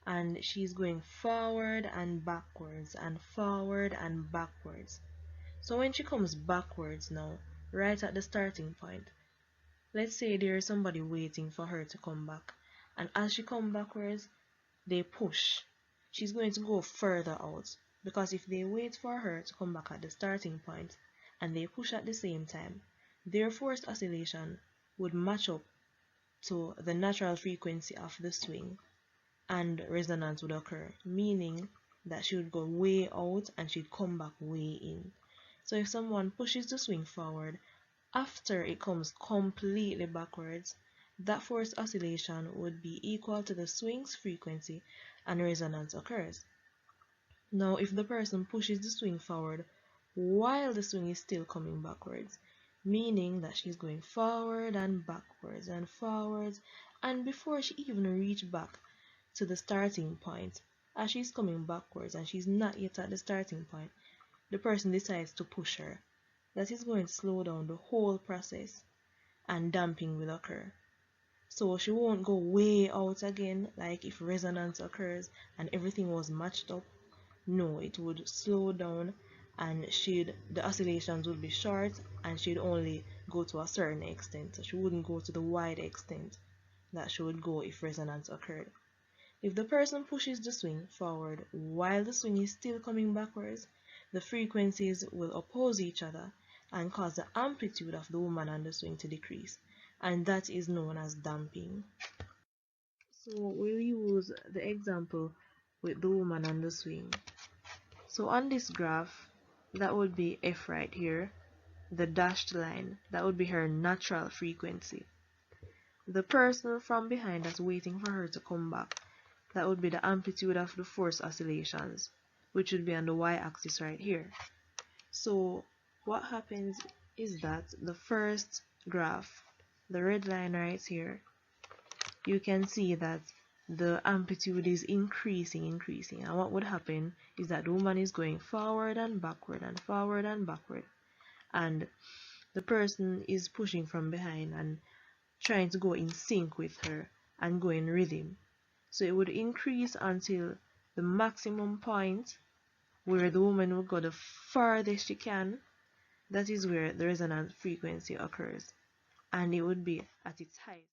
and she's going forward and backwards and forward and backwards. So when she comes backwards now, right at the starting point, let's say there is somebody waiting for her to come back, and as she comes backwards, they push. She's going to go further out, because if they wait for her to come back at the starting point and they push at the same time, their forced oscillation would match up to the natural frequency of the swing, and resonance would occur, meaning that she would go way out and she'd come back way in. So if someone pushes the swing forward, after it comes completely backwards, that forced oscillation would be equal to the swing's frequency and resonance occurs. Now, if the person pushes the swing forward while the swing is still coming backwards, meaning that she's going forward and backwards and forwards, and before she even reaches back to the starting point, as she's coming backwards and she's not yet at the starting point, the person decides to push her. That is going to slow down the whole process and damping will occur. So she won't go way out again like if resonance occurs and everything was matched up. No, it would slow down and the oscillations would be short and she'd only go to a certain extent. So she wouldn't go to the wide extent that she would go if resonance occurred. If the person pushes the swing forward while the swing is still coming backwards, the frequencies will oppose each other and cause the amplitude of the woman and the swing to decrease, and that is known as damping. So we'll use the example with the woman and the swing. So on this graph, that would be F right here, the dashed line, that would be her natural frequency. The person from behind that's waiting for her to come back, that would be the amplitude of the forced oscillations, which would be on the y-axis right here. So what happens is that the first graph, the red line right here, you can see that the amplitude is increasing, and what would happen is that the woman is going forward and backward and forward and backward, and the person is pushing from behind and trying to go in sync with her and go in rhythm. So it would increase until the maximum point where the woman will go the farthest she can. That is where the resonant frequency occurs, and it would be at its highest.